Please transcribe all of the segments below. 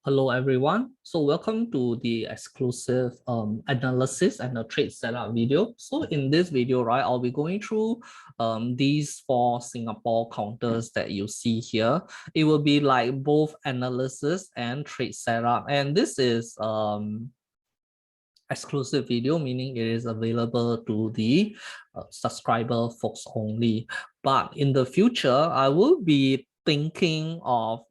Hello everyone. So welcome to the exclusive analysis and the trade setup video. So in this video, right, I'll be going through these four Singapore counters that you see here. It will be like both analysis and trade setup. And this is exclusive video, meaning it is available to the subscriber folks only. But in the future, I will be thinking of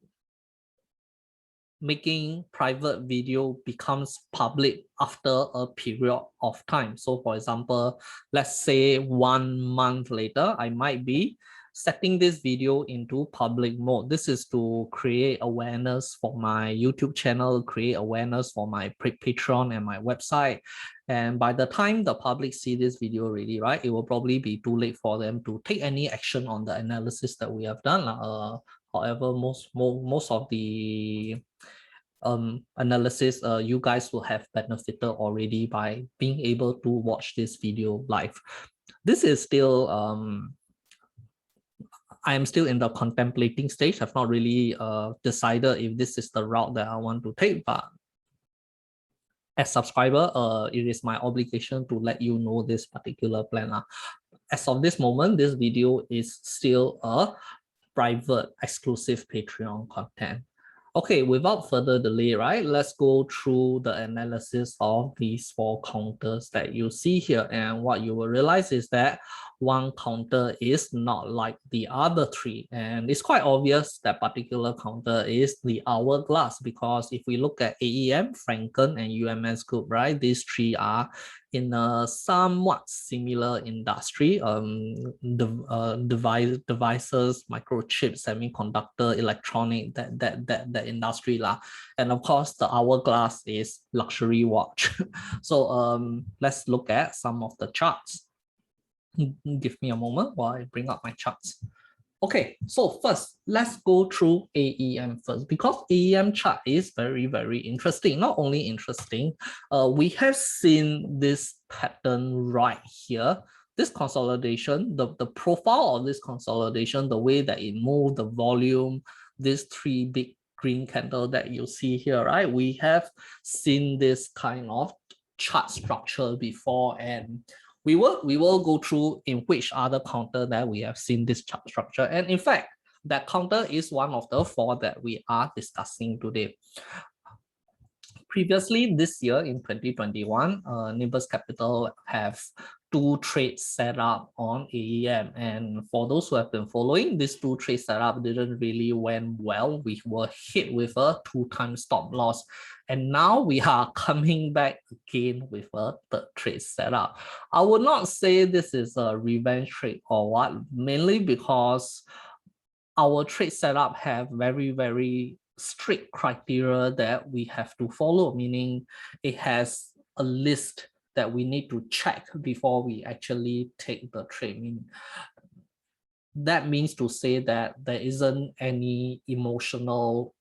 making private video becomes public after a period of time. So for example, let's say 1 month later, I might be setting this video into public mode. This is to create awareness for my YouTube channel, create awareness for my Patreon and my website. And by the time the public see this video already, right, it will probably be too late for them to take any action on the analysis that we have done. However, most of the analysis you guys will have benefited already by being able to watch this video live. This is still I am still in the contemplating stage. I've not really decided if this is the route that I want to take, but as subscriber, it is my obligation to let you know this particular plan. As of this moment, this video is still a private exclusive Patreon content. Okay, without further delay, right, let's go through the analysis of these four counters that you see here. And what you will realize is that one counter is not like the other three. And it's quite obvious that particular counter is the Hourglass, because if we look at AEM, Frencken, and UMS group, right, these three are in a somewhat similar industry, devices, microchips, semiconductor, electronic, that industry lah. And of course, the Hourglass is luxury watch. So let's look at some of the charts. Give me a moment while I bring up my charts. Okay, so first, let's go through AEM first, because AEM chart is very, very interesting. Not only interesting, we have seen this pattern right here. This consolidation, the profile of this consolidation, the way that it moved, the volume, these three big green candle that you see here, right? We have seen this kind of chart structure before, and we will go through in which other counter that we have seen this chart structure. And in fact, that counter is one of the four that we are discussing today. Previously, this year in 2021, Nimbus Capital have two trades set up on AEM. And for those who have been following, these two trades set up didn't really went well. We were hit with a 2-time stop loss. And now we are coming back again with a third trade setup. I would not say this is a revenge trade or what, mainly because our trade setup have very, very strict criteria that we have to follow, meaning it has a list that we need to check before we actually take the trade. That means to say that there isn't any emotional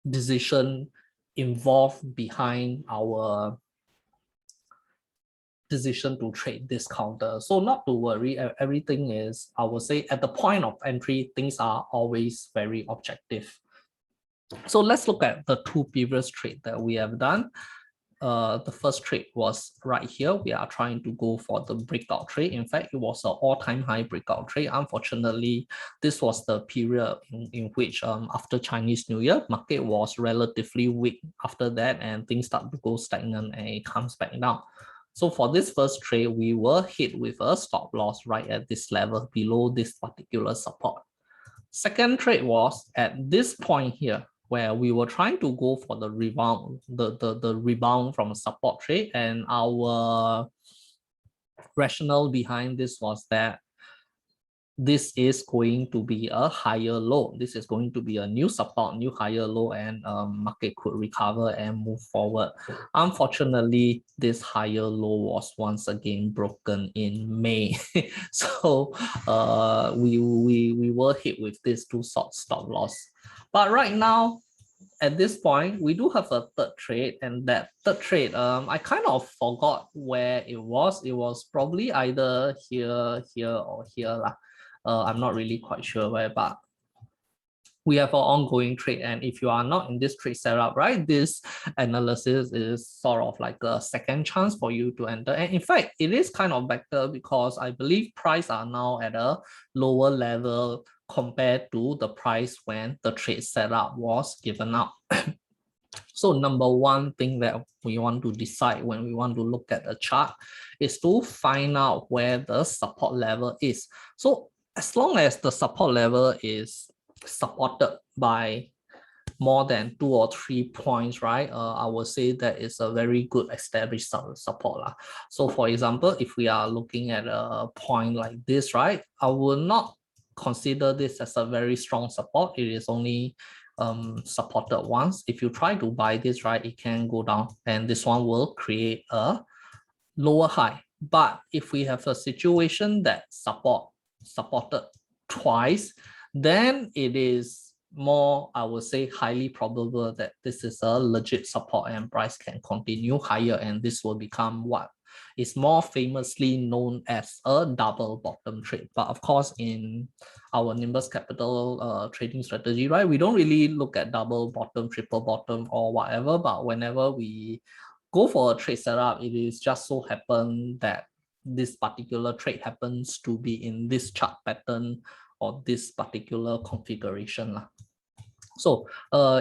decision involved behind our decision to trade this counter. So not to worry, everything is, I would say, at the point of entry, things are always very objective. So let's look at the two previous trades that we have done. The first trade was right here. We are trying to go for the breakout trade. In fact, it was an all-time high breakout trade. Unfortunately, this was the period in which after Chinese New Year, market was relatively weak after that, and things start to go stagnant and it comes back down. So for this first trade, we were hit with a stop loss right at this level below this particular support. Second trade was at this point here, where we were trying to go for the rebound, the rebound from a support trade. And our rationale behind this was that this is going to be a higher low. This is going to be a new support, new higher low, and market could recover and move forward. Unfortunately, this higher low was once again broken in May. So we were hit with this two short stop loss. But right now, at this point, we do have a third trade, and that third trade, I kind of forgot where it was. It was probably either here, here, or here. I'm not really quite sure where, but we have an ongoing trade. And if you are not in this trade setup, right, this analysis is sort of like a second chance for you to enter. And in fact, it is kind of better because I believe price are now at a lower level compared to the price when the trade setup was given out. So number one thing that we want to decide when we want to look at a chart is to find out where the support level is. So as long as the support level is supported by more than 2 or 3 points, right? I would say that is a very good established support. So for example, if we are looking at a point like this, right, I will not consider this as a very strong support. It is only supported once. If you try to buy this, right, it can go down and this one will create a lower high. But if we have a situation that supported twice, then it is more, I would say, highly probable that this is a legit support and price can continue higher, and this will become what is more famously known as a double bottom trade. But of course, in our Nimbus Capital trading strategy, right, we don't really look at double bottom, triple bottom, or whatever, but whenever we go for a trade setup, it is just so happen that this particular trade happens to be in this chart pattern or this particular configuration. So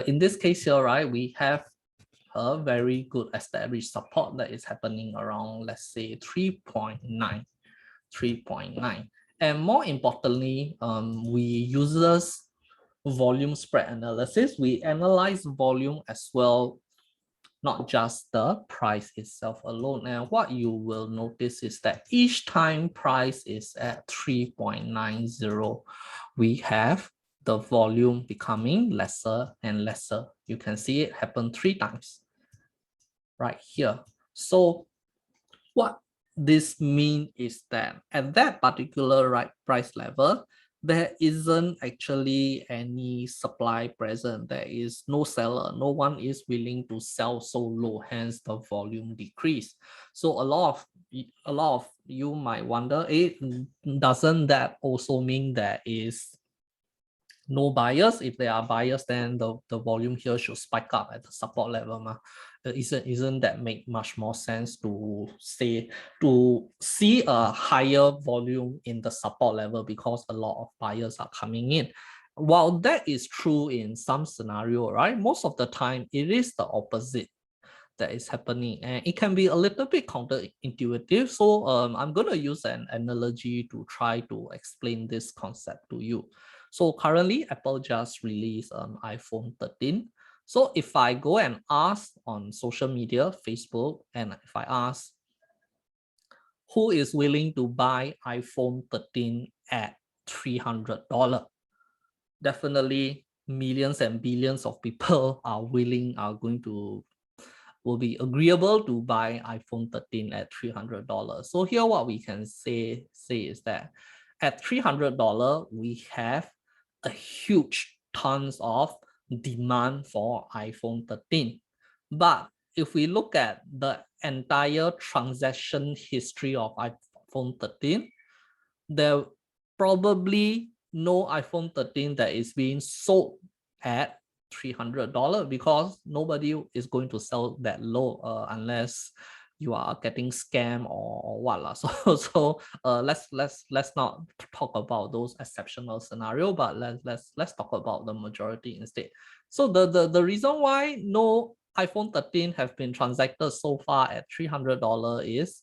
in this case here, right, we have a very good established support that is happening around, let's say, 3.9. And more importantly, we use volume spread analysis. We analyze volume as well, not just the price itself alone. And what you will notice is that each time price is at 3.90, we have the volume becoming lesser and lesser. You can see it happen 3 times right here. So what this means is that at that particular price level, there isn't actually any supply present. There is no seller. No one is willing to sell so low, hence the volume decrease. So a lot of you might wonder, doesn't that also mean there is no buyers? If there are buyers, then the volume here should spike up at the support level. Isn't that make much more sense to see a higher volume in the support level because a lot of buyers are coming in? While that is true in some scenario, right, most of the time it is the opposite that is happening, and it can be a little bit counterintuitive. So I'm going to use an analogy to try to explain this concept to you. So currently Apple just released iPhone 13. So if I go and ask on social media, Facebook, and if I ask who is willing to buy iPhone 13 at $300, definitely millions and billions of people will be agreeable to buy iPhone 13 at $300. So here what we can say is that at $300, we have a huge tons of demand for iPhone 13. But if we look at the entire transaction history of iPhone 13, there probably no iPhone 13 that is being sold at $300 because nobody is going to sell that low unless you are getting scammed or what. So let's not talk about those exceptional scenario, but let's talk about the majority instead. So the reason why no iPhone 13 have been transacted so far at $300 is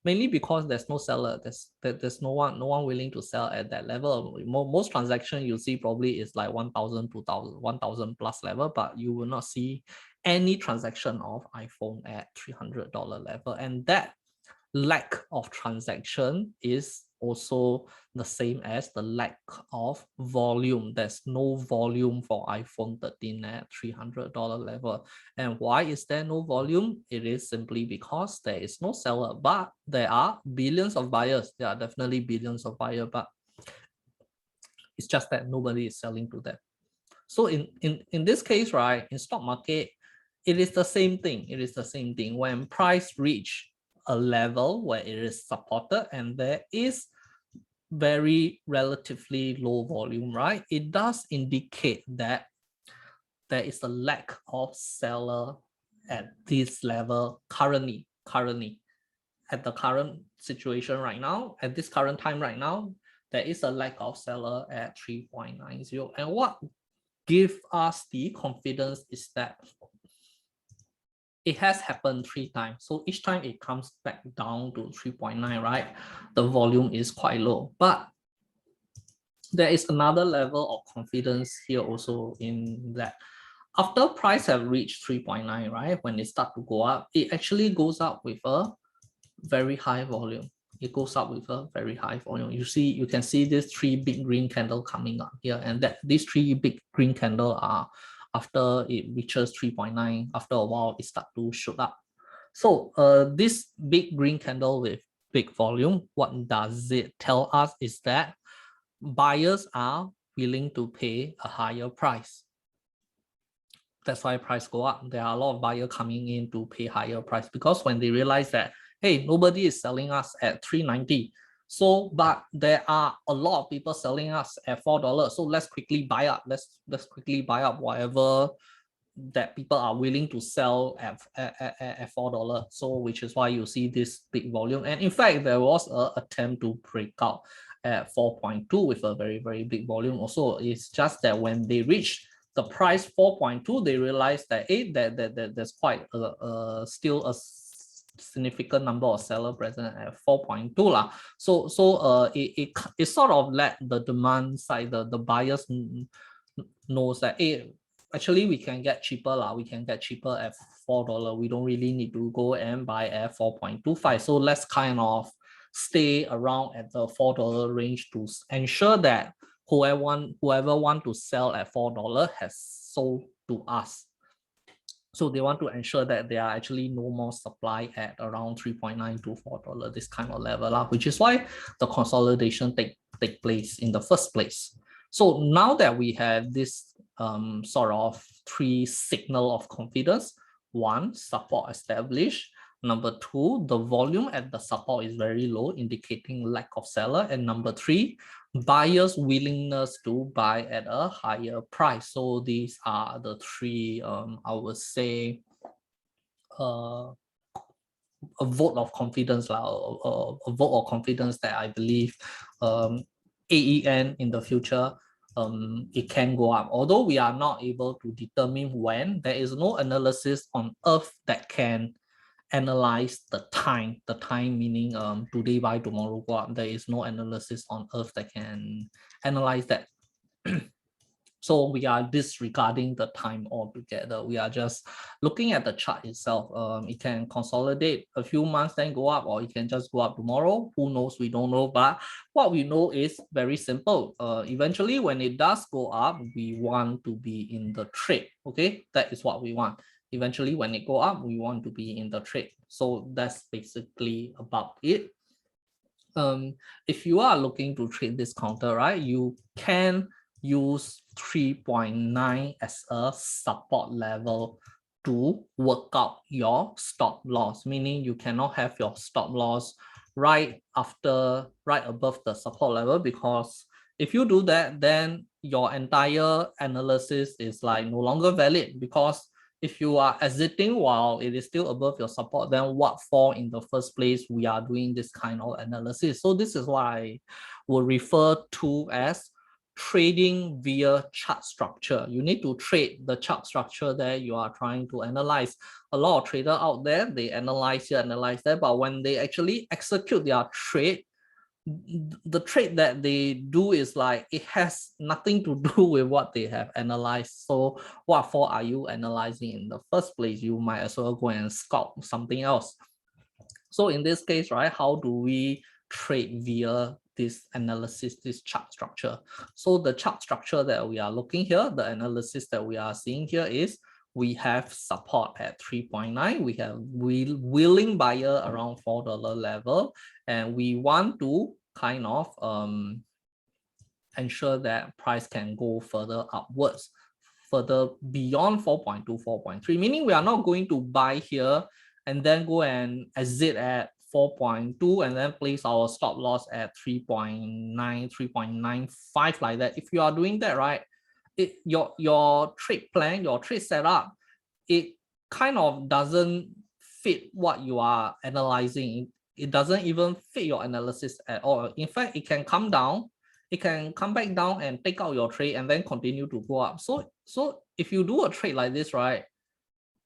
mainly because there's no seller. There's no one willing to sell at that level. Most transaction you see probably is like 1,000, 2,000, 1,000 plus level, but you will not see any transaction of iPhone at $300 level. And that lack of transaction is also the same as the lack of volume. There's no volume for iPhone 13 at $300 level. And why is there no volume? It is simply because there is no seller, but there are billions of buyers. There are definitely billions of buyers, but it's just that nobody is selling to them. So in this case, right, in stock market, it is the same thing. It is the same thing. When price reach a level where it is supported and there is very relatively low volume, right? It does indicate that there is a lack of seller at this level currently at the current situation right now, at this current time right now, there is a lack of seller at 3.90. And what gives us the confidence is that it has happened 3 times. So each time it comes back down to 3.9, right? The volume is quite low. But there is another level of confidence here also in that after price have reached 3.9, right? When it start to go up, it actually goes up with a very high volume. It goes up with a very high volume. You can see these 3 big green candle coming up here, and that these 3 big green candle are after it reaches 3.9, after a while it start to shoot up. So this big green candle with big volume, what does it tell us is that buyers are willing to pay a higher price. That's why price go up. There are a lot of buyers coming in to pay higher price, because when they realize that, hey, nobody is selling us at 3.90, so but there are a lot of people selling us at $4, so let's quickly buy up. Let's quickly buy up whatever that people are willing to sell at $4. So which is why you see this big volume. And in fact, there was an attempt to break out at 4.2 with a very, very big volume. Also, it's just that when they reach the price 4.2, they realized that there's quite still a significant number of seller present at 4.2 lah. So it sort of let the demand side, the buyers knows that, hey, actually we can get cheaper lah. We can get cheaper at $4. We don't really need to go and buy at 4.25. So let's kind of stay around at the $4 range to ensure that whoever want to sell at $4 has sold to us. So they want to ensure that there are actually no more supply at around 3.9 to $4, this kind of level, which is why the consolidation take place in the first place. So now that we have this sort of 3 signal of confidence: 1, support established; number 2, the volume at the support is very low, indicating lack of seller; and number 3, buyers' willingness to buy at a higher price. So these are the 3, I would say, a vote of confidence, a vote of confidence that I believe AEM in the future, it can go up. Although we are not able to determine when, there is no analysis on earth that can analyze the time meaning today buy, tomorrow go up. There is no analysis on earth that can analyze that. So we are disregarding the time altogether. We are just looking at the chart itself. It can consolidate a few months, then go up, or it can just go up tomorrow. Who knows? We don't know. But what we know is very simple. Eventually, when it does go up, we want to be in the trade. Okay, that is what we want. Eventually, when it go up, we want to be in the trade. So that's basically about it. If you are looking to trade this counter, right, you can use 3.9 as a support level to work out your stop loss, meaning you cannot have your stop loss right above the support level, because if you do that, then your entire analysis is like no longer valid. Because if you are exiting while it is still above your support, then what for in the first place we are doing this kind of analysis? So this is what I will refer to as trading via chart structure. You need to trade the chart structure that you are trying to analyze. A lot of traders out there, they analyze here, analyze there, but when they actually execute their trade, the trade that they do is like, it has nothing to do with what they have analyzed. So what for are you analyzing in the first place? You might as well go and scout something else. So in this case, right, how do we trade via this analysis, this chart structure? So the chart structure that we are looking here, the analysis that we are seeing here is, we have support at 3.9, we have willing buyer around $4 level, and we want to kind of ensure that price can go further upwards, further beyond 4.2, 4.3, meaning we are not going to buy here and then go and exit at 4.2 and then place our stop loss at 3.9, 3.95 like that. If you are doing that, right, your trade plan, your trade setup, it kind of doesn't fit what you are analyzing. It doesn't even fit your analysis at all. In fact, it can come down, it can come back down and take out your trade and then continue to go up. So if you do a trade like this, right,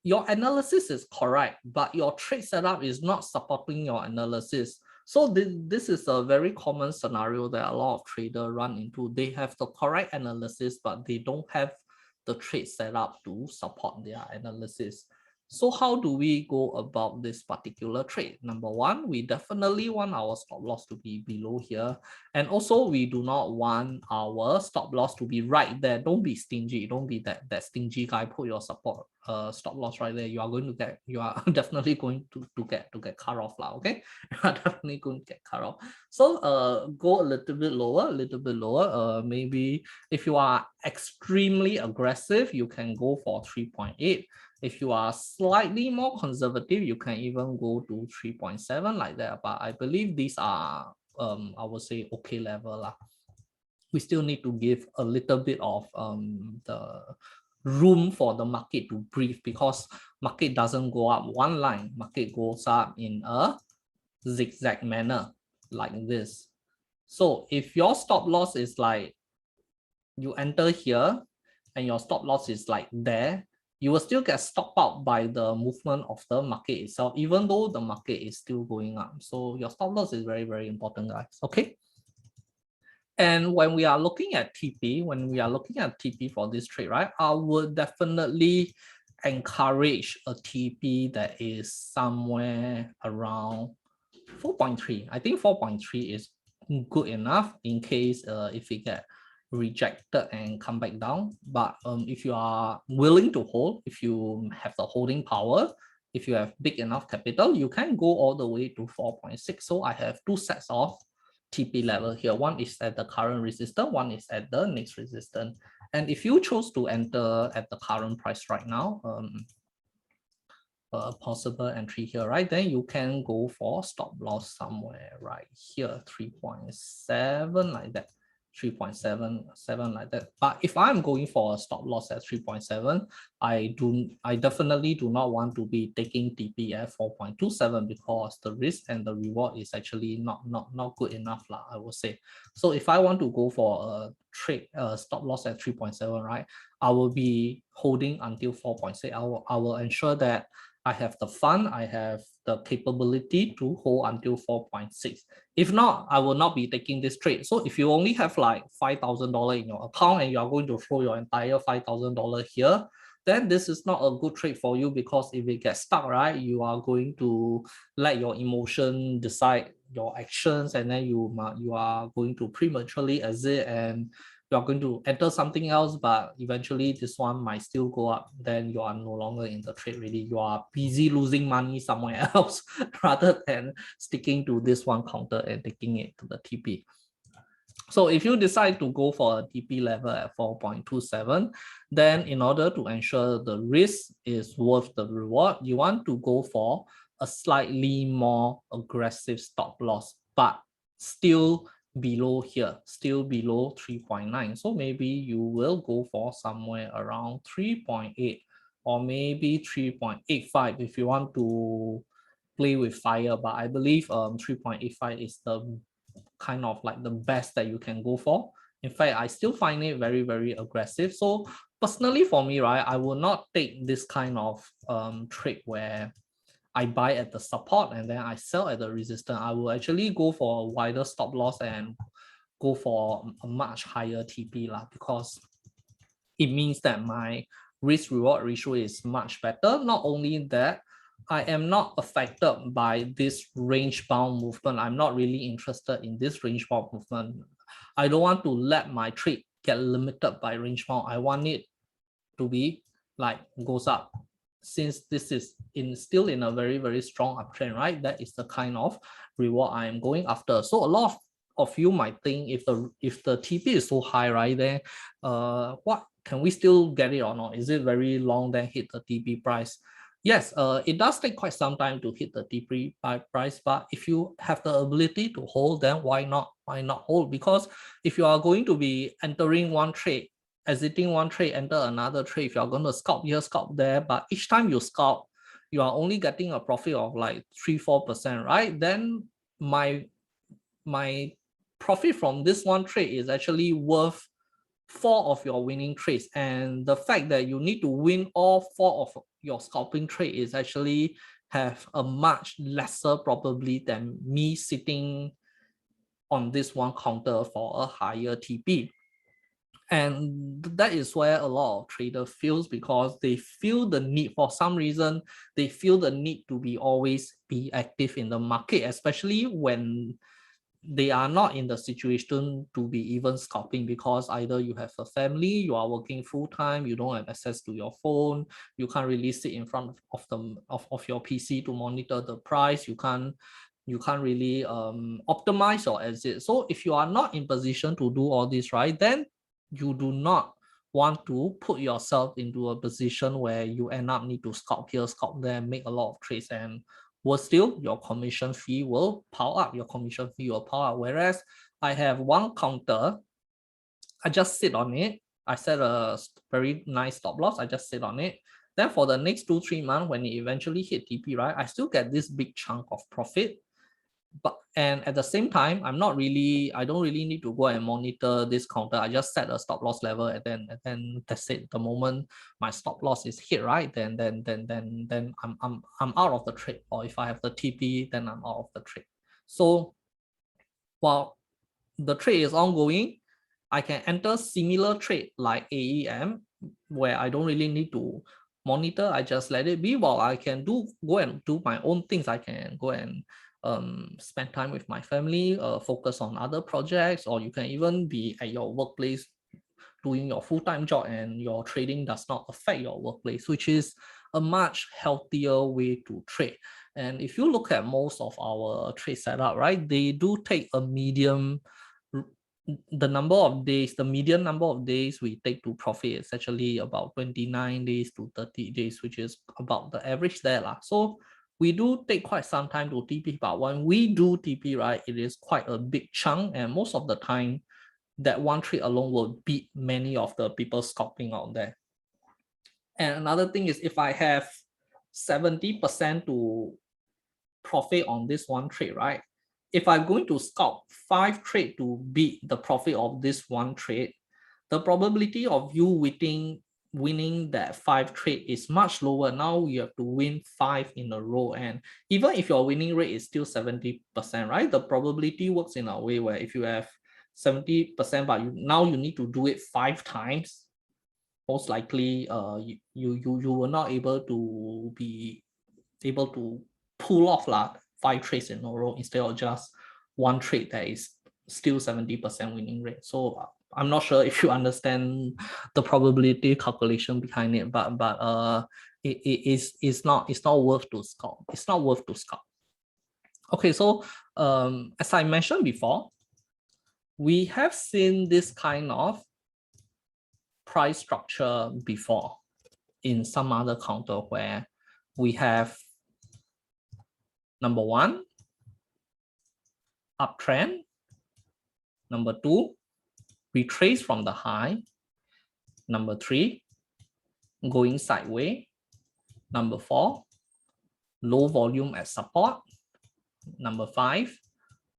your analysis is correct, but your trade setup is not supporting your analysis. So this is a very common scenario that a lot of traders run into. They have the correct analysis, but they don't have the trade setup to support their analysis. So how do we go about this particular trade? Number one, we definitely want our stop loss to be below here. And also we do not want our stop loss to be right there. Don't be stingy. Don't be that stingy guy. Put your support stop loss right there. You are definitely going to get cut off lah, okay? You are definitely going to get cut off. So go a little bit lower. Maybe if you are extremely aggressive, you can go for 3.8. If you are slightly more conservative, you can even go to 3.7 like that. But I believe these are, I would say, okay level lah. We still need to give a little bit of the room for the market to breathe, because market doesn't go up one line. Market goes up in a zigzag manner like this. So if your stop loss is like, you enter here and your stop loss is like there, you will still get stopped out by the movement of the market itself, even though the market is still going up. So your stop loss is very, very important, guys. Okay. And when we are looking at TP, for this trade, right, I would definitely encourage a TP that is somewhere around 4.3. I think 4.3 is good enough in case if we get rejected and come back down. But if you are willing to hold, if you have the holding power, if you have big enough capital, you can go all the way to 4.6. So I have two sets of TP level here. One is at the current resistance, one is at the next resistance. And if you chose to enter at the current price right now, possible entry here, right, then you can go for stop loss somewhere right here, 3.7 like that, 3.77 like that. But if I'm going for a stop loss at 3.7, I definitely do not want to be taking TP at 4.27, because the risk and the reward is actually not good enough lah, I would say. So if I want to go for a trade stop loss at 3.7, right, I will be holding until 4.6. I will ensure that I have the fund, I have the capability to hold until 4.6. If not, I will not be taking this trade. So if you only have like $5,000 in your account and you are going to throw your entire $5,000 here, then this is not a good trade for you, because if it gets stuck, right, you are going to let your emotion decide your actions, and then you are going to prematurely exit, and you are going to enter something else, but eventually this one might still go up. Then you are no longer in the trade really. You are busy losing money somewhere else rather than sticking to this one counter and taking it to the TP. So if you decide to go for a TP level at 4.27, then in order to ensure the risk is worth the reward, you want to go for a slightly more aggressive stop loss, but still below here, still below 3.9. So maybe you will go for somewhere around 3.8 or maybe 3.85 if you want to play with fire. But I believe 3.85 is the kind of like the best that you can go for. In fact, I still find it very, very aggressive. So personally for me, right, I will not take this kind of trade where I buy at the support and then I sell at the resistance. I will actually go for a wider stop loss and go for a much higher TP lah, because it means that my risk reward ratio is much better. Not only that, I am not affected by this range bound movement. I'm not really interested in this range bound movement. I don't want to let my trade get limited by range bound. I want it to be like goes up. Since this is still in a very, very strong uptrend, right? That is the kind of reward I am going after. So a lot of you might think if the TP is so high, right, then what can we still get it or not? Is it very long then hit the TP price? Yes, it does take quite some time to hit the TP price, but if you have the ability to hold, then why not? Why not hold? Because if you are going to be entering one trade, exiting one trade, enter another trade, if you are going to scalp here, scalp there, but each time you scalp, you are only getting a profit of like 3-4%, right? Then my profit from this one trade is actually worth 4 of your winning trades, and the fact that you need to win all 4 of your scalping trade is actually have a much lesser probability than me sitting on this one counter for a higher TP. And that is where a lot of traders feels, because they feel the need, for some reason they feel the need to be always be active in the market, especially when they are not in the situation to be even scalping, because either you have a family, you are working full-time, you don't have access to your phone, you can't really sit in front of your PC to monitor the price, you can't really optimize your exit. So if you are not in position to do all this, right, then you do not want to put yourself into a position where you end up need to scalp here, scalp there, make a lot of trades, and worse still, your commission fee will pile up. Whereas I have one counter, I just sit on it. I set a very nice stop loss. I just sit on it. Then for the next 2-3 months, when it eventually hit TP, right, I still get this big chunk of profit. And at the same time, I don't really need to go and monitor this counter. I just set a stop loss level, and then that's it. The moment my stop loss is hit, right, then I'm out of the trade. Or if I have the TP, then I'm out of the trade. So while the trade is ongoing, I can enter similar trade like AEM, where I don't really need to monitor. I just let it be. While I can go and do my own things. I can go and spend time with my family, focus on other projects, or you can even be at your workplace doing your full-time job, and your trading does not affect your workplace, which is a much healthier way to trade. And if you look at most of our trade setup, right, they do take a medium, the median number of days we take to profit is actually about 29 days to 30 days, which is about the average there. So we do take quite some time to TP, but when we do TP, right, it is quite a big chunk, and most of the time that one trade alone will beat many of the people scalping out there. And another thing is, if I have 70% to profit on this one trade, right, if I'm going to scalp 5 trades to beat the profit of this one trade, the probability of you winning that 5 trade is much lower. Now you have to win 5 in a row, and even if your winning rate is still 70%, right, the probability works in a way where if you have 70%, but now you need to do it 5 times, most likely you were not able to be able to pull off 5 trades in a row instead of just one trade that is still 70% winning rate. So I'm not sure if you understand the probability calculation behind it, but it's not worth to scalp. It's not worth to scalp. Okay, so as I mentioned before, we have seen this kind of price structure before in some other counter, where we have number 1, uptrend, number 2, retrace from the high, number 3, going sideways, number 4, low volume at support, number 5,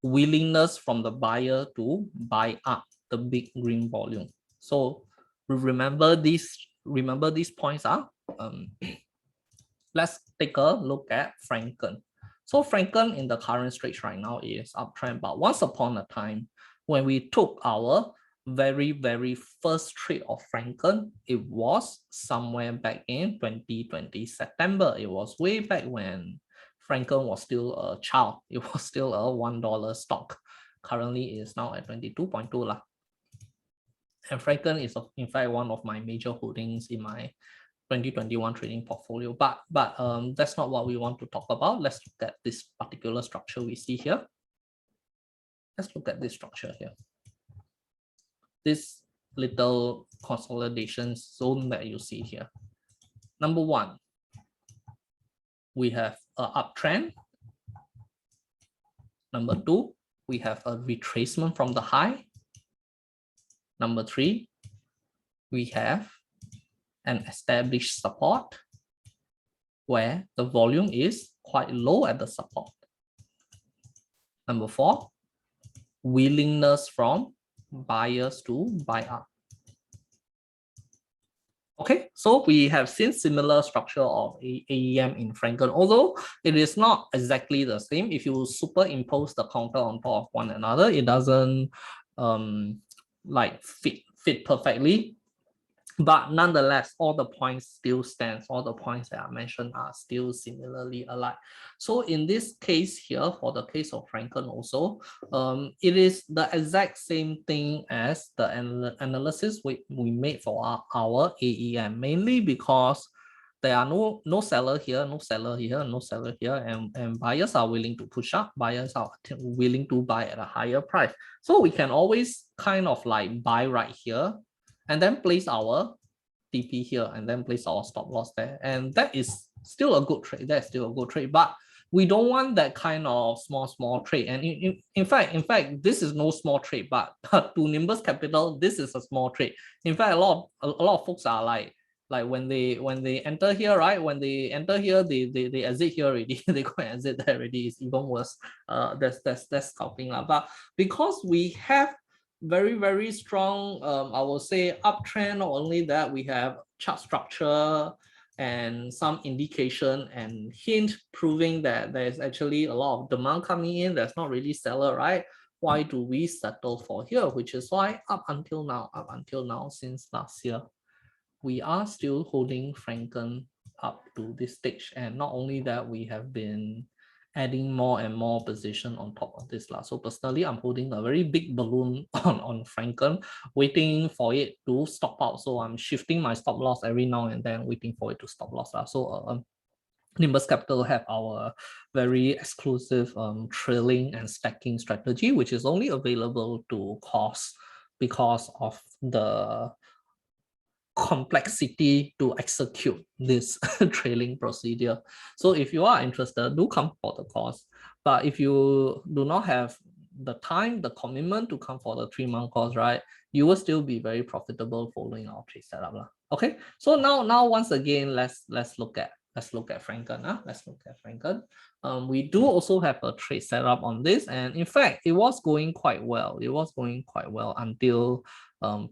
willingness from the buyer to buy up the big green volume. So remember these points are let's take a look at Frencken. So Frencken in the current stage right now is uptrend, but once upon a time, when we took our very first trade of Frencken, it was somewhere back in 2020 September. It was way back when Frencken was still a child. It was still a $1 stock. Currently it is now at 22.2 lah. And Frencken is in fact one of my major holdings in my 2021 trading portfolio, but that's not what we want to talk about. Let's look at this particular structure we see here. Let's look at this structure here. This little consolidation zone that you see here. Number 1, we have an uptrend. Number 2, we have a retracement from the high. Number 3, we have an established support where the volume is quite low at the support. Number 4, willingness from buyers to buy up. Okay, so we have seen similar structure of AEM in Frencken, although it is not exactly the same. If you superimpose the counter on top of one another, it doesn't like fit perfectly. But nonetheless, all the points still stands. All the points that I mentioned are still similarly alike. So in this case here, for the case of Frencken also, it is the exact same thing as the analysis we made for our AEM, mainly because there are no seller here, no seller here, no seller here, and buyers are willing to push up, buyers are willing to buy at a higher price. So we can always kind of like buy right here, and then place our TP here, and then place our stop loss there. And that is still a good trade. That's still a good trade. But we don't want that kind of small trade. And in fact, this is no small trade, but to Nimbus Capital, this is a small trade. In fact, a lot of folks are like when they enter here, right? When they enter here, they exit here already. They go and exit there already. It's even worse. That's scalping. But because we have very strong, I will say, uptrend. Not only that, we have chart structure and some indication and hint proving that there's actually a lot of demand coming in. There's not really seller, right? Why do we settle for here? Which is why up until now, since last year, we are still holding Frencken up to this stage. And not only that, we have been adding more and more position on top of this. So personally, I'm holding a very big balloon on Frencken, waiting for it to stop out. So I'm shifting my stop loss every now and then, waiting for it to stop loss. So Nimbus Capital have our very exclusive trailing and stacking strategy, which is only available to COS because of the complexity to execute this trailing procedure. So if you are interested, do come for the course. But if you do not have the time, the commitment to come for the 3-month course, right, you will still be very profitable following our trade setup. Okay, so now once again, let's look at Frencken. Let's look at Frencken. We do also have a trade setup on this, and in fact, it was going quite well. It was going quite well until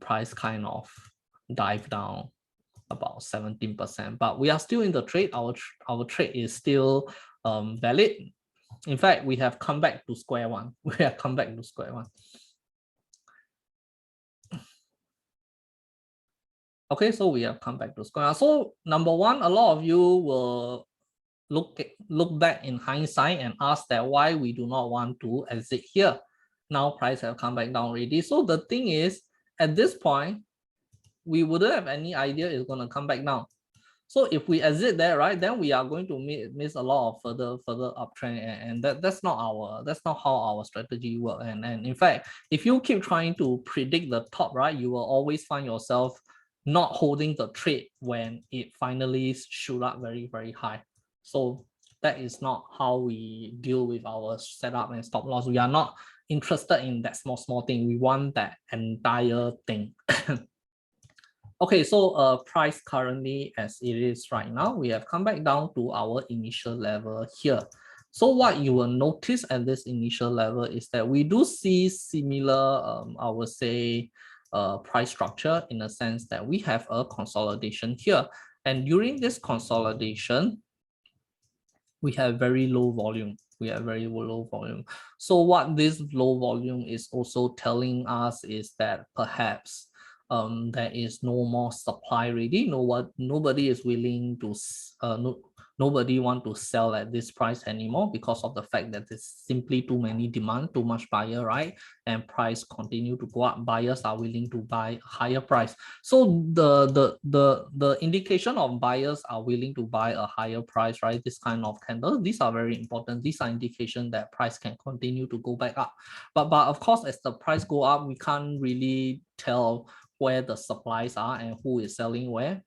price kind of dive down about 17%, but we are still in the trade. Our trade is still valid. In fact, we have come back to square one. We have come back to square one. Okay, so we have come back to square one. So number one, a lot of you will look back in hindsight and ask that why we do not want to exit here. Now price have come back down already. So the thing is, at this point, we wouldn't have any idea it's going to come back down. So if we exit there, right, then we are going to miss a lot of further uptrend, and that's not how our strategy works. And in fact, if you keep trying to predict the top, right, you will always find yourself not holding the trade when it finally shoot up very high. So that is not how we deal with our setup and stop loss. We are not interested in that small thing. We want that entire thing. Okay, so price currently as it is right now, we have come back down to our initial level here. So what you will notice at this initial level is that we do see similar, I would say, price structure, in a sense that we have a consolidation here. And during this consolidation, we have very low volume. So what this low volume is also telling us is that perhaps there is no more supply ready. Nobody is willing to nobody want to sell at this price anymore, because of the fact that there's simply too many demand, too much buyer, right? And price continue to go up. Buyers are willing to buy higher price. So the indication of buyers are willing to buy a higher price, right? This kind of candles, these are very important. These are indication that price can continue to go back up. But of course, as the price go up, we can't really tell where the supplies are and who is selling where.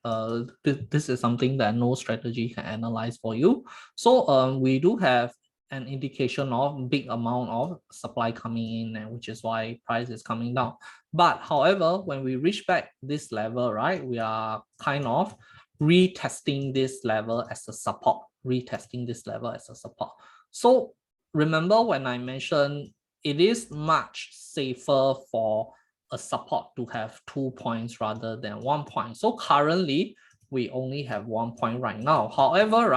This is something that no strategy can analyze for you. So we do have an indication of big amount of supply coming in, and which is why price is coming down. But however, when we reach back this level, right, we are kind of retesting this level as a support, retesting this level as a support. So remember when I mentioned it is much safer for a support to have 2 points rather than 1 point. So currently we only have 1 point right now. However,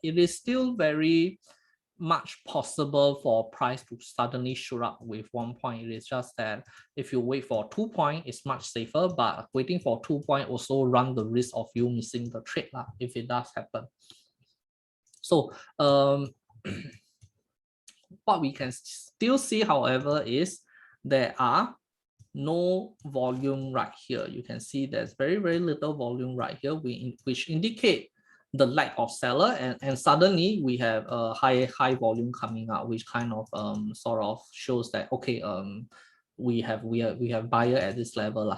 it is still very much possible for price to suddenly shoot up with 1 point. It is just that if you wait for 2 point, it's much safer, but waiting for 2 point also run the risk of you missing the trade if it does happen. So what we can still see, however, is there are no volume right here. You can see there's very, very little volume right here, which indicate the lack of seller, and suddenly we have a high volume coming out, which kind of sort of shows that okay, we have buyer at this level.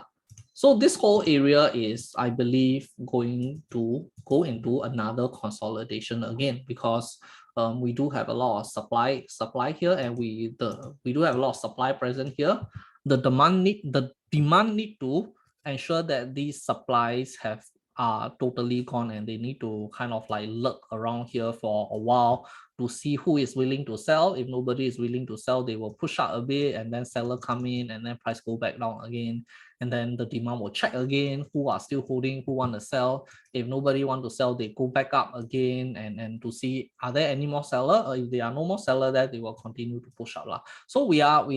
So this whole area is, I believe, going to go into another consolidation again, because we do have a lot of supply here, and we do have a lot of supply present here. The demand need to ensure that these supplies are totally gone, and they need to kind of like lurk around here for a while to see who is willing to sell. If nobody is willing to sell, they will push out a bit, and then seller come in, and then price go back down again, and then the demand will check again who are still holding, who want to sell. If nobody want to sell, they go back up again, and to see are there any more seller, or if there are no more seller there, they will continue to push up. So we are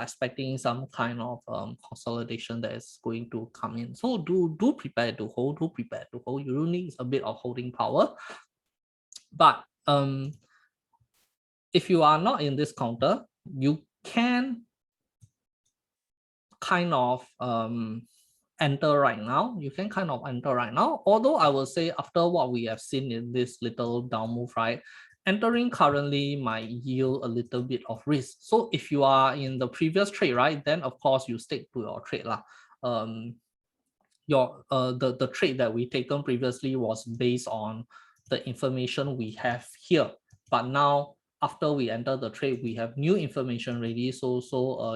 expecting some kind of consolidation that is going to come in. So do prepare to hold, You do need a bit of holding power. But if you are not in this counter, you can kind of enter right now. Although I will say, after what we have seen in this little down move, right, entering currently might yield a little bit of risk. So if you are in the previous trade, right, then of course you stick to your trade the trade that we taken previously was based on the information we have here, but now after we enter the trade, we have new information ready. So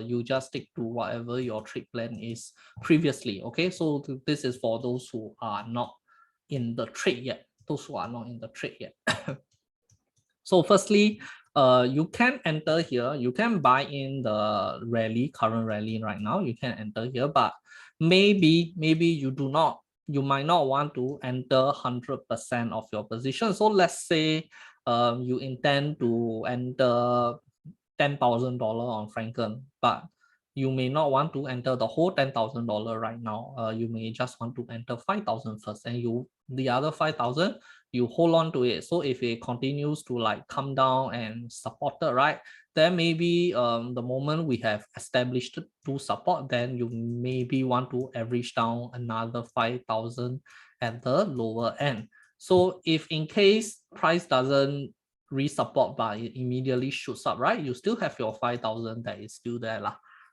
you just stick to whatever your trade plan is previously. Okay, so this is for those who are not in the trade yet. So firstly, you can enter here. You can buy in the current rally right now. You can enter here, but maybe you might not want to enter 100% of your position. So let's say you intend to enter $10,000 on Frencken, but you may not want to enter the whole $10,000 right now. You may just want to enter 5,000 first, and the other 5,000 you hold on to it. So if it continues to like come down and support it, right, then maybe the moment we have established to support, then you maybe want to average down another 5,000 at the lower end. So if in case price doesn't re-support but it immediately shoots up, right, you still have your 5,000 that is still there.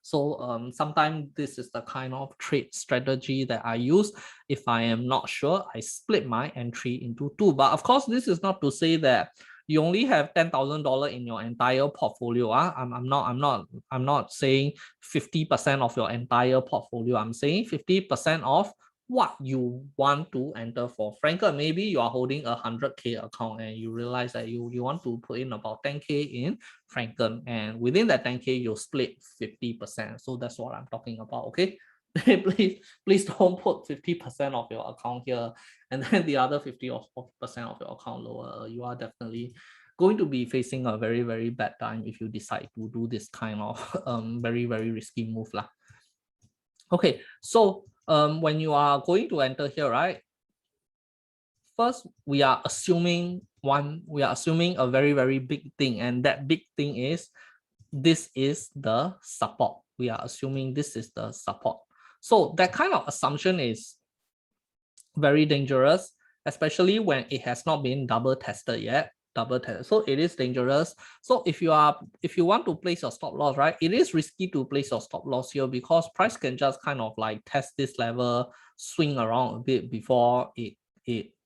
So sometimes this is the kind of trade strategy that I use. If I am not sure, I split my entry into two. But of course, this is not to say that you only have $10,000 in your entire portfolio. I'm not saying 50% of your entire portfolio. I'm saying 50% of what you want to enter for Frencken. Maybe you are holding a 100K account and you realize that you want to put in about 10K in Frencken, and within that 10K you split 50%. So that's what I'm talking about. Okay, please don't put 50% of your account here and then the other 50 or 40% of your account lower. You are definitely going to be facing a very, very bad time if you decide to do this kind of very, very risky move lah. Okay, so when you are going to enter here, right, first we are assuming a very, very big thing, and that big thing is this is the support. We are assuming this is the support. So that kind of assumption is very dangerous, especially when it has not been double tested yet. double test. So it is dangerous. So if you want to place your stop loss, right, it is risky to place your stop loss here because price can just kind of like test this level, swing around a bit before it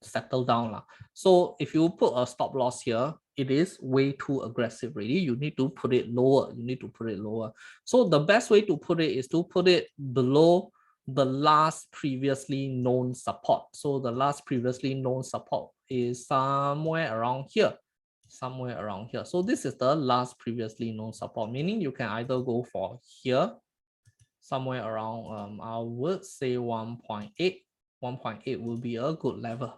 settle down. So if you put a stop loss here, it is way too aggressive really. You need to put it lower. So the best way to put it is to put it below the last previously known support. So the last previously known support is somewhere around here. So this is the last previously known support, meaning you can either go for here, somewhere around, I would say 1.8. 1.8 will be a good level.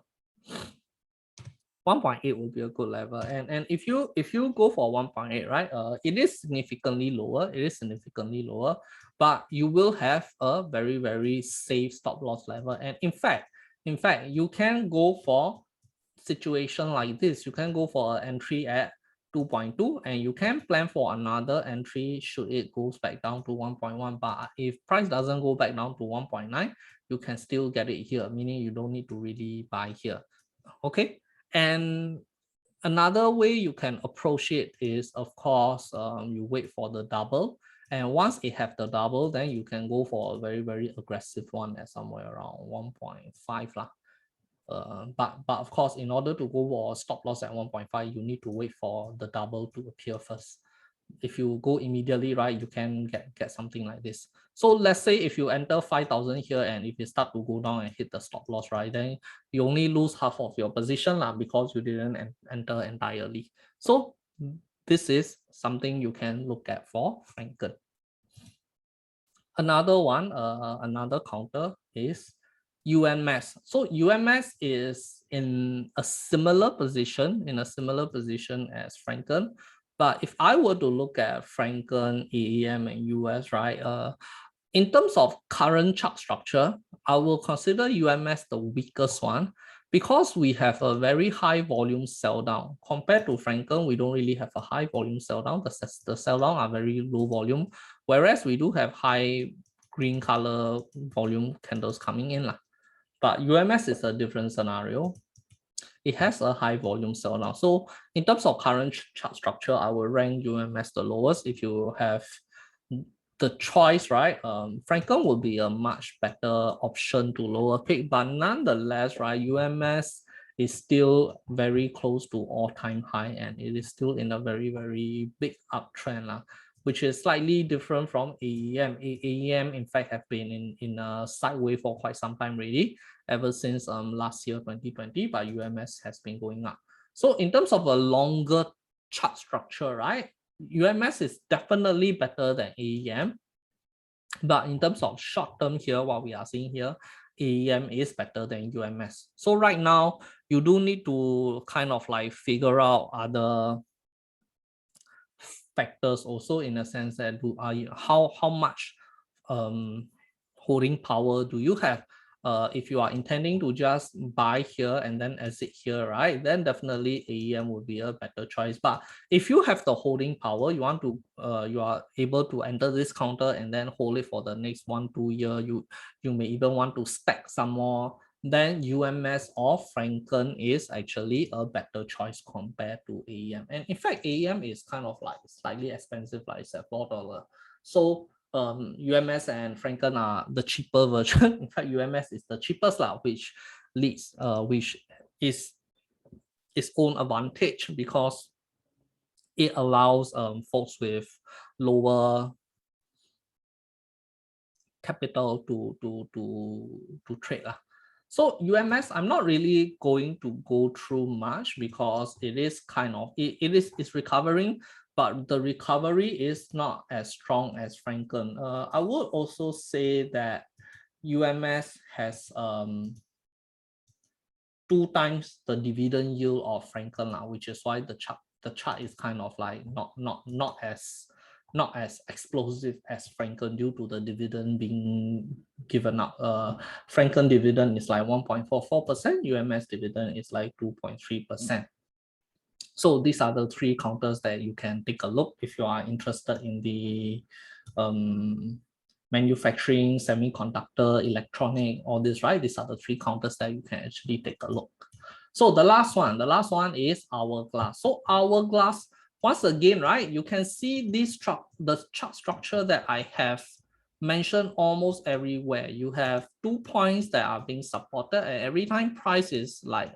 1.8 will be a good level, and if you go for 1.8, right, it is significantly lower, but you will have a very safe stop loss level. And in fact you can go for situation like this. You can go for an entry at 2.2 and you can plan for another entry should it goes back down to 1.1. But if price doesn't go back down to 1.9, you can still get it here, meaning you don't need to really buy here. Okay. And another way you can approach it is, of course, you wait for the double. And once it have the double, then you can go for a very aggressive one at somewhere around 1.5 lah. But of course, in order to go for a stop loss at 1.5, you need to wait for the double to appear first. If you go immediately, right, you can get something like this. So let's say if you enter 5,000 here and if you start to go down and hit the stop loss, right, then you only lose half of your position because you didn't enter entirely. So this is something you can look at for Frencken. Another one, another counter is UMS. So UMS is in a similar position as Frencken. But if I were to look at Frencken, AEM, and US, right, in terms of current chart structure, I will consider UMS the weakest one because we have a very high volume sell down. Compared to Frencken, we don't really have a high volume sell down. The sell down are very low volume, whereas we do have high green color volume candles coming in. But UMS is a different scenario. It has a high volume sell down. So in terms of current chart structure, I will rank UMS the lowest. If you have the choice, right, Frencken will be a much better option to lower pick, but nonetheless, right, UMS is still very close to all-time high and it is still in a very big uptrend, which is slightly different from AEM. AEM, in fact, have been in a sideways for quite some time already, ever since last year, 2020, but UMS has been going up. So in terms of a longer chart structure, right, UMS is definitely better than AEM. But in terms of short term here, what we are seeing here, AEM is better than UMS. So right now, you do need to kind of like figure out other factors also, in a sense that how much holding power do you have? If you are intending to just buy here and then exit here, right, then definitely AEM would be a better choice. But if you have the holding power, you want to you are able to enter this counter and then hold it for the next 1-2 years, you may even want to stack some more, then UMS or Frencken is actually a better choice compared to AEM. And in fact, AEM is kind of like slightly expensive, like it's at $4. So UMS and Frencken are the cheaper version. In fact, UMS is the cheapest, which leads, which is its own advantage because it allows folks with lower capital to trade. So UMS, I'm not really going to go through much because it is kind of, it's recovering, but the recovery is not as strong as Frencken. I would also say that UMS has 2 times the dividend yield of Frencken, which is why the chart is kind of like not as explosive as Frencken due to the dividend being given up. Frencken dividend is like 1.44%, UMS dividend is like 2.3%. So these are the 3 counters that you can take a look if you are interested in the manufacturing, semiconductor, electronic, all this, right? These are the 3 counters that you can actually take a look. So the last one is Hourglass. So Hourglass, once again, right, you can see this the chart structure that I have mentioned almost everywhere. You have 2 points that are being supported, and every time price is like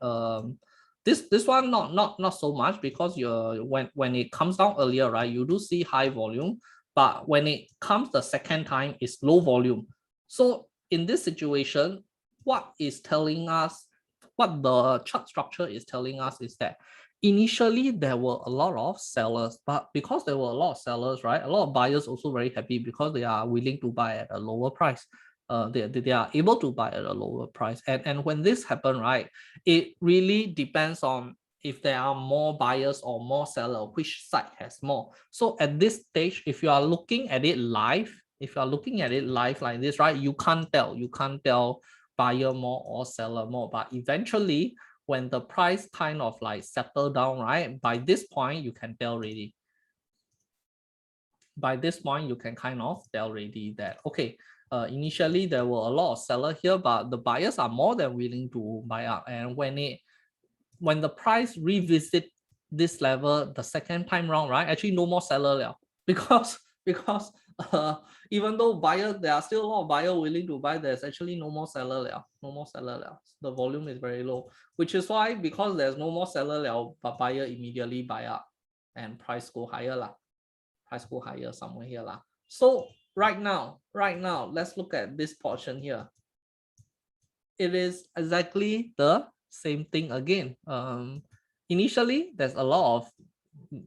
this one not so much, because you're when it comes down earlier, right, you do see high volume, but when it comes the second time, it's low volume. So in this situation, what is telling us, what the chart structure is telling us is that initially there were a lot of sellers, but because there were a lot of sellers, right, a lot of buyers also very happy because they are willing to buy at a lower price. They are able to buy at a lower price. And when this happen, right, it really depends on if there are more buyers or more sellers, which side has more. So at this stage, if you are looking at it live, like this, right, you can't tell buyer more or seller more. But eventually, when the price kind of like settle down, right, by this point, you can tell already. By this point, you can kind of tell already that, okay, initially there were a lot of sellers here, but the buyers are more than willing to buy up. And when the price revisit this level the second time round, right, actually no more seller now, because even though buyer, there are still a lot of buyer willing to buy, there's actually no more seller now, the volume is very low, which is why, because there's no more seller now, but buyer immediately buy up and price go higher lah. Price go higher somewhere here lah. So right now, let's look at this portion here. It is exactly the same thing again. Initially, there's a lot of,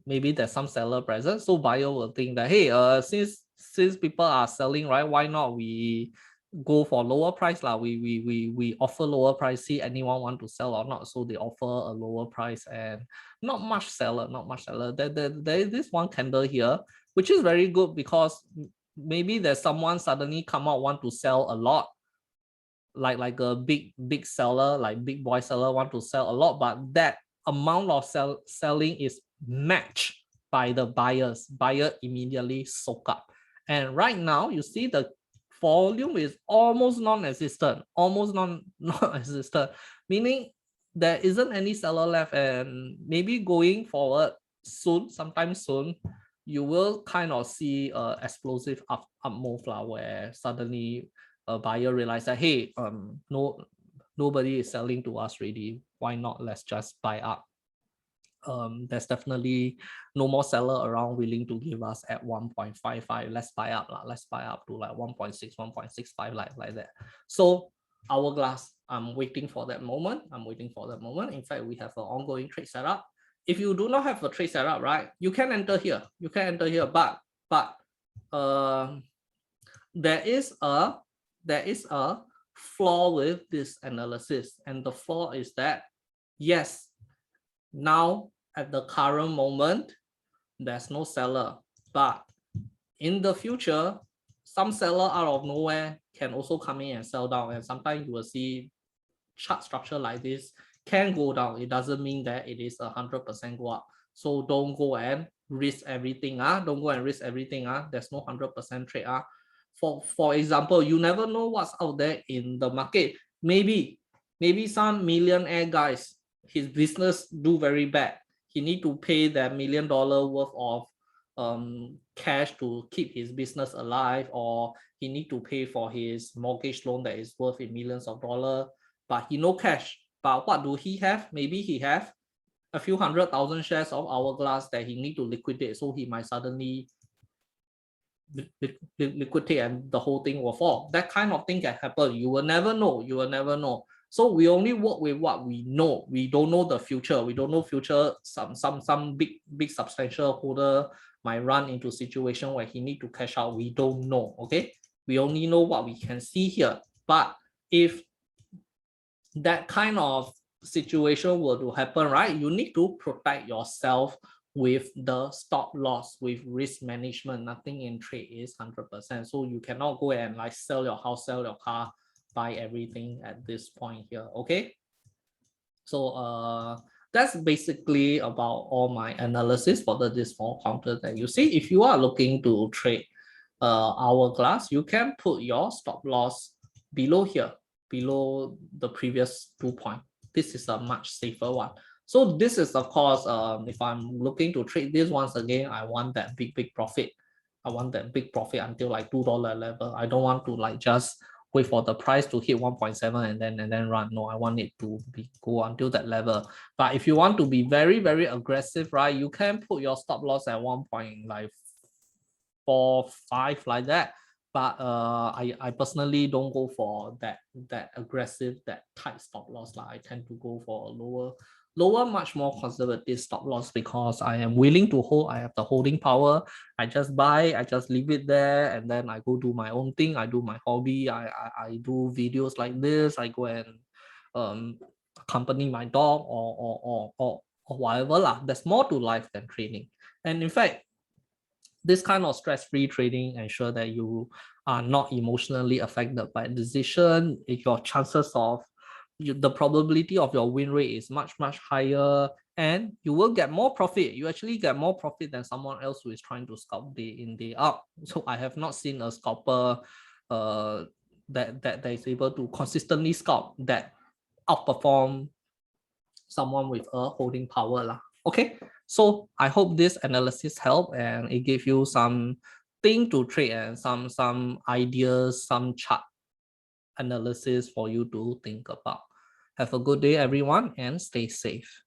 maybe there's some seller present, so buyer will think that, hey, since people are selling, right, why not we go for lower price lah? We offer lower price, see anyone want to sell or not. So they offer a lower price, and not much seller. There is this one candle here, which is very good, because maybe there's someone suddenly come out want to sell a lot, like a big seller, like big boy seller want to sell a lot, but that amount of selling is matched by the buyers. Buyer immediately soak up. And right now you see the volume is almost non-existent, meaning there isn't any seller left. And maybe going forward soon, sometime soon, you will kind of see a explosive up move lah, where suddenly a buyer realize that, hey, nobody is selling to us already, why not, let's just buy up. There's definitely no more seller around willing to give us at 1.55, let's buy up lah, let's buy up to like 1.6, 1.65, like that. So Hourglass, I'm waiting for that moment. In fact, we have an ongoing trade setup. If you do not have a trade setup, right, you can enter here, but there is a flaw with this analysis, and the flaw is that, yes, now at the current moment there's no seller, but in the future some seller out of nowhere can also come in and sell down, and sometimes you will see chart structure like this can go down. It doesn't mean that it is 100% go up. So don't go and risk everything. There's no 100% trade. For example, you never know what's out there in the market. Maybe some millionaire guys, his business do very bad. He need to pay that $1 million worth of cash to keep his business alive, or he need to pay for his mortgage loan that is worth in millions of dollars, but he no cash. But what do he have? Maybe he have a few 100,000 shares of Hourglass that he need to liquidate, so he might suddenly liquidate and the whole thing will fall. That kind of thing can happen. You will never know. So we only work with what we know. We don't know the future. Some big substantial holder might run into a situation where he need to cash out. We don't know. Okay, we only know what we can see here. But if that kind of situation were to happen, right, you need to protect yourself with the stop loss, with risk management. Nothing in trade is 100%. So you cannot go and like sell your house, sell your car, buy everything at this point here. Okay, so that's basically about all my analysis for this small counter that you see. If you are looking to trade Hourglass, you can put your stop loss below here, below the previous 2 points. this is a much safer one. So this is, of course, if I'm looking to trade this once again, I want that big profit. I want that big profit until like $2 level. I don't want to like just wait for the price to hit 1.7 and then run. No, I want it to go until that level. But if you want to be very aggressive, right, you can put your stop loss at 1.45 like that. But I personally don't go for that aggressive, that tight stop loss. Like I tend to go for a lower, much more conservative stop loss because I am willing to hold. I have the holding power. I just buy, I just leave it there, and then I go do my own thing. I do my hobby. I do videos like this. I go and accompany my dog or whatever lah. There's more to life than trading. And in fact, this kind of stress-free trading ensure that you are not emotionally affected by decision. If your chances of the probability of your win rate is much higher, and you will get more profit. You actually get more profit than someone else who is trying to scalp day in day out. So I have not seen a scalper that is able to consistently scalp that outperform someone with a holding power lah. Okay, so I hope this analysis helped and it gave you some thing to trade and some ideas, some chart analysis for you to think about. Have a good day, everyone, and stay safe.